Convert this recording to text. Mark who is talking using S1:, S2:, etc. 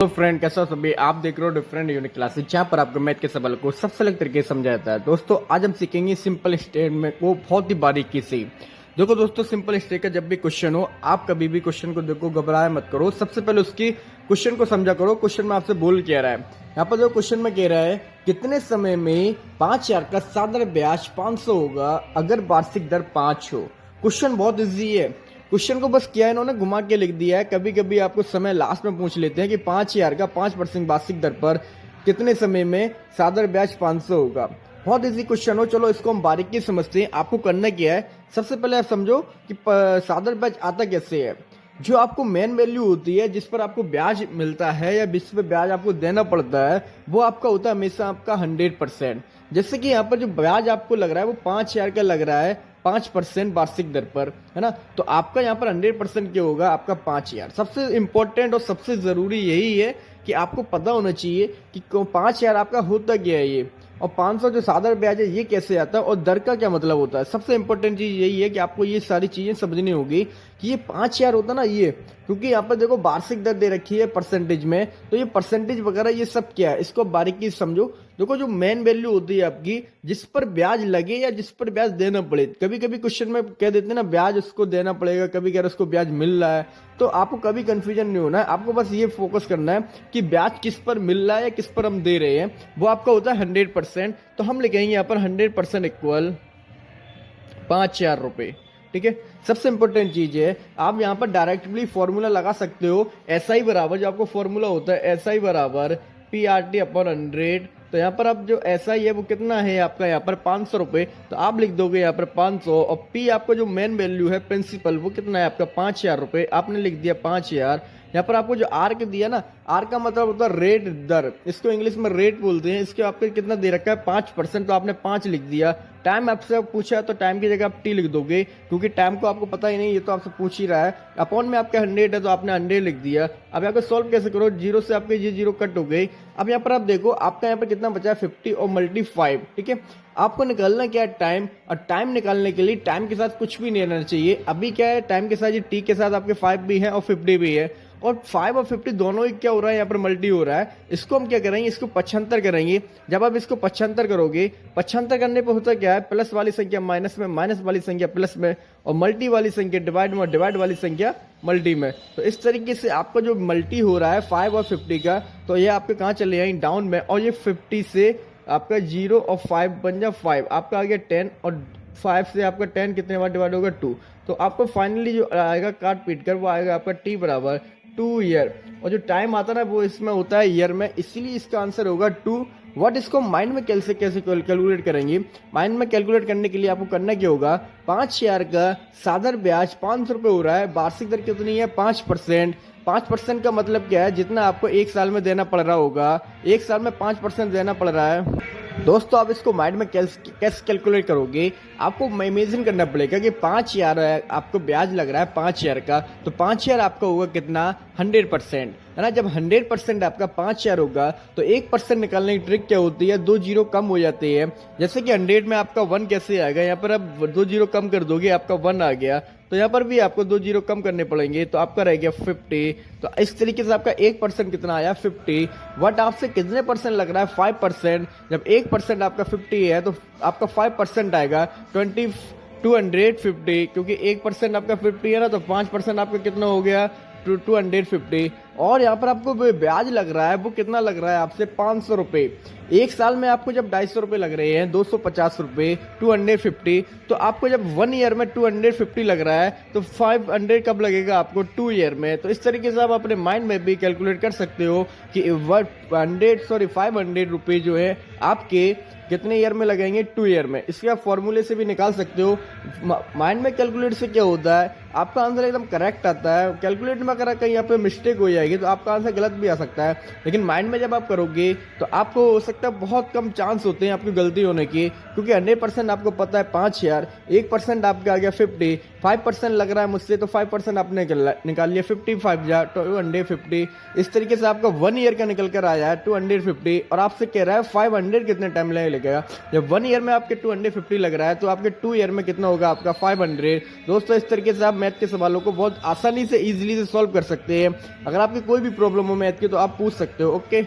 S1: तो फ्रेंड कैसा हो सभी। आप देख रहे हो डिफरेंट यूनिक क्लासेस जहां पर आपको मैथ के सवाल को सबसे अलग तरीके से समझाया जाता है। दोस्तों आज हम सीखेंगे सिंपल स्टेटमेंट को बहुत ही बारीकी से। देखो दोस्तों, सिंपल स्टेट का जब भी क्वेश्चन हो, आप कभी भी क्वेश्चन को देखो, घबराया मत करो। सबसे पहले उसकी क्वेश्चन को समझा करो। क्वेश्चन में आपसे बोल क्या रहा है। यहाँ पर जो क्वेश्चन में कह रहा है, कितने समय में 5,000 का साधारण ब्याज 500 होगा अगर वार्षिक दर 5 हो। क्वेश्चन बहुत इजी है। क्वेश्चन को बस किया इन्होंने घुमा के लिख दिया है। कभी कभी आपको समय लास्ट में पूछ लेते हैं कि 5,000 का 5% वार्षिक दर पर कितने समय में साधारण ब्याज 500 होगा। बहुत इजी क्वेश्चन हो। चलो इसको हम बारीकी समझते हैं। आपको करना क्या है, सबसे पहले आप समझो कि साधारण ब्याज आता कैसे है। जो आपको मेन वैल्यू होती है, जिस पर आपको ब्याज मिलता है या जिस पर ब्याज आपको देना पड़ता है, वो आपका होता है हमेशा आपका 100%। जैसे कि यहाँ पर जो ब्याज आपको लग रहा है वो 5,000 का लग रहा है 5% वार्षिक दर पर, है ना। तो आपका यहाँ पर 100% क्या होगा, आपका 5,000। सबसे इंपॉर्टेंट और सबसे जरूरी यही है कि आपको पता होना चाहिए कि 5,000 आपका होता क्या है ये, और 500 जो साधारण ब्याज है ये कैसे आता है, और दर का क्या मतलब होता है। सबसे इंपॉर्टेंट चीज यही है कि आपको ये सारी चीजें समझनी होगी कि ये 5,000 होता ना ये, क्योंकि यहाँ पर देखो वार्षिक दर दे रखी है परसेंटेज में, तो ये परसेंटेज वगैरह ये सब क्या है, इसको बारीकी समझो। देखो जो मेन वैल्यू होती है आपकी, जिस पर ब्याज लगे या जिस पर ब्याज देना पड़े। कभी कभी क्वेश्चन में कह देते हैं ना ब्याज उसको देना पड़ेगा, कभी कह रहे उसको ब्याज मिल रहा है। तो आपको कभी कंफ्यूजन नहीं होना है। आपको बस ये फोकस करना है कि ब्याज किस पर मिल रहा है या किस पर हम दे रहे हैं। वो आपका होता है 100%। तो हम लिखेंगे यहाँ पर 100% इक्वल 5,000 रुपए। ठीक है, सबसे इंपॉर्टेंट चीज है, आप यहाँ पर डायरेक्टली फॉर्मूला लगा सकते हो। SI बराबर जो आपको फॉर्मूला होता है, SI बराबर PRT अपॉन 100। तो यहाँ पर आप जो SI है वो कितना है आपका, यहाँ पर 500 रुपए। तो आप लिख दोगे यहाँ पर 500, और P आपका जो मेन वैल्यू है प्रिंसिपल, वो कितना है आपका 5,000 रुपए। आपने लिख दिया 5,000। यहाँ पर आपको जो आर्क दिया ना, आर्क का मतलब होता है रेट, दर। इसको इंग्लिश में रेट बोलते हैं। इसके आपको कितना दे रखा है 5%, तो आपने 5 लिख दिया। टाइम आपसे पूछा है तो टाइम की जगह आप T लिख दोगे, क्योंकि टाइम को आपको पता ही नहीं, ये तो आपसे पूछ ही रहा है। अपॉन में आपका 100 है तो आपने 100 लिख दिया। अब यहाँ पे सॉल्व कैसे करो, 0 से आपके ये 0 कट हो गई। अब यहाँ पर आप देखो आपका यहाँ पर कितना बचा है 50 और मल्टी 5। ठीक है, आपको निकालना क्या है टाइम, और टाइम निकालने के लिए टाइम के साथ कुछ भी नहीं रहना चाहिए। अभी क्या है, टाइम के साथ ये T के साथ आपके 5 भी है और 50 भी है, और 5 और 50 दोनों ही क्या हो रहा है यहाँ पर मल्टी हो रहा है। इसको हम क्या करेंगे, इसको 75 करेंगे। जब आप इसको 75 करोगे, 75 करने पर होता क्या है, प्लस वाली संख्या माइनस में, माइनस वाली संख्या प्लस में, और मल्टी वाली संख्या डिवाइड में, डिवाइड वाली संख्या मल्टी में। तो इस तरीके से आपका जो मल्टी हो रहा है 5 और 50 का, तो ये आपके कहाँ चले जाएंगे, डाउन में। और ये 50 से आपका 0 और 5 बन जा 5, आपका आ गया 10, और 5 से आपका 10 कितने बार डिवाइड होगा 2। तो आपको फाइनली जो आएगा काट पीट कर, वो आएगा आपका T बराबर 2 ईयर। और जो टाइम आता है ना वो इसमें होता है ईयर में, इसीलिए इसका आंसर होगा 2 व्हाट। इसको माइंड में कैसे कैसे कैलकुलेट करेंगे। माइंड में कैलकुलेट करने के लिए आपको करना क्या होगा, 5,000 का साधारण ब्याज 500 रुपये हो रहा है, वार्षिक दर कितनी है 5%। 5% का मतलब क्या है, जितना आपको एक साल में देना पड़ रहा होगा, एक साल में 5% देना पड़ रहा है। दोस्तों आप इसको माइंड में कैसे कैलकुलेट करोगे, आपको इमेजिन करना पड़ेगा कि 5,000 आपको ब्याज लग रहा है 5,000 का, तो 5,000 आपका होगा कितना 100%, है ना। जब 100% आपका 5,000 होगा तो 1% निकालने की ट्रिक क्या होती है, 2 जीरो कम हो जाते हैं। जैसे कि 100 में आपका 1 कैसे आएगा, यहाँ पर आप 2 जीरो कम कर दोगे, आपका 1 आ गया। तो यहाँ पर भी आपको 2 जीरो कम करने पड़ेंगे, तो आपका रह गया 50। तो इस तरीके से आपका 1% कितना आया 50। बट आपसे कितने परसेंट लग रहा है 5%। जब 1% आपका 50 है तो आपका 5% आएगा 250, क्योंकि 1% आपका 50 है ना, तो 5% आपका कितना हो गया 250। और यहाँ पर आपको ब्याज लग रहा है, वो कितना लग रहा है आपसे 500 रुपए। एक साल में आपको जब 250 रुपए लग रहे हैं, 250 रुपए 250, तो आपको जब 1 ईयर में 250 लग रहा है, तो 500 कब लगेगा आपको 2 ईयर में। तो इस तरीके से आप अपने माइंड में भी कैलकुलेट कर सकते हो कि 500 रुपए जो है आपके कितने ईयर में लगेंगे 2 ईयर में। इसके आप फॉर्मूले से भी निकाल सकते हो। माइंड में कैलकुलेट से क्या होता है, आपका आंसर एकदम करेक्ट आता है। कैलकुलेट में अगर कहीं यहाँ पे मिस्टेक हो जाएगी तो आपका आंसर गलत भी आ सकता है, लेकिन माइंड में जब आप करोगे तो आपको हो सकता है बहुत कम चांस होते हैं आपकी गलती होने की, क्योंकि 100% आपको पता है 5,000, 1% आपका आ गया 50, 5% लग रहा है मुझसे, तो 5% आपने निकाल लिया 55 जा 250। इस तरीके से आपका 1 ईयर का निकल कर आया है 250, और आपसे कह रहा है 500 कितने टाइम लगेगा। जब 1 ईयर में आपके 250 लग रहा है, तो आपके 2 ईयर में कितना होगा आपका 500। दोस्तों इस तरीके से आप मैथ के सवालों को बहुत आसानी से इजीली से सॉल्व कर सकते हैं। अगर आपकी कोई भी प्रॉब्लम हो मैथ की तो आप पूछ सकते हो। ओके।